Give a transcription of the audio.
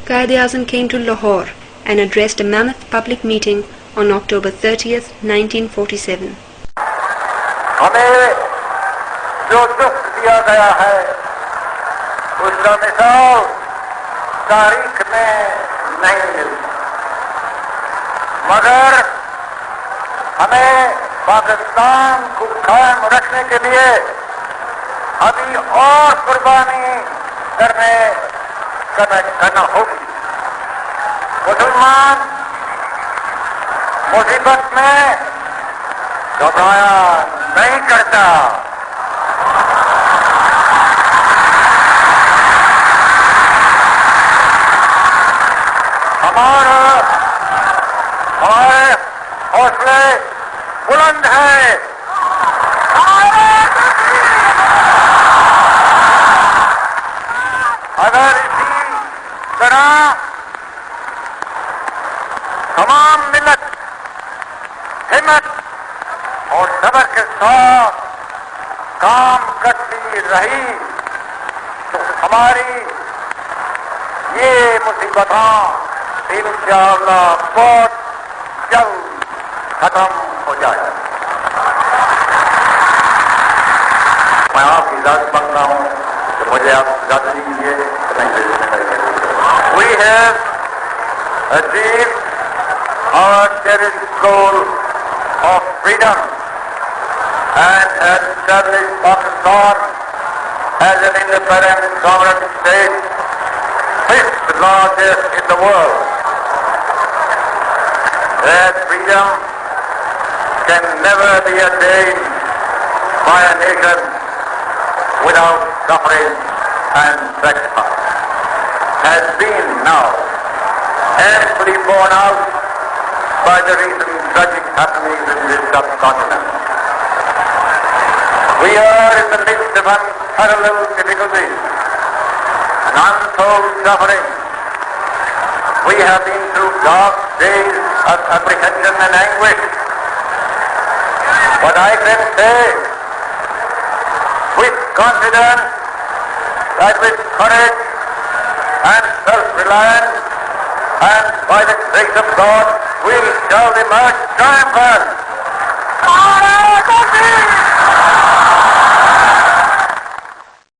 Quaid-e-Azam came to Lahore and addressed a mammoth public meeting on October 30th, 1947. हमें जो दुख दिया गया है उसका मिसाल तारीख में नहीं मिलती, मगर हमें पाकिस्तान को कायम रखने के लिए अभी और कुर्बानी करना होगी। मुसलमान मुसीबत में घबराया नहीं करता। हमारे हौसले बुलंद हैं। अगर इसी तरह तमाम मिल्लत हिम्मत और सब्र के साथ काम करती रही तो हमारी ये मुसीबतें इंशाअल्लाह बहुत जल्द खत्म हो जाए। मैं आपकी इजाजत मांगता हूँ कि मुझे आप इजाजत दीजिए। We have achieved our cherished goal of freedom and established Pakistan as an independent sovereign state, fifth largest in the world. That freedom can never be attained by a nation without suffering and sacrifice, has been now amply borne out by the recent tragic happenings in this subcontinent. We are in the midst of unparalleled difficulties and untold suffering. We have been through dark days of apprehension and anguish. But I can say with confidence that with courage and self-reliance and by the grace of God we shall emerge triumphant.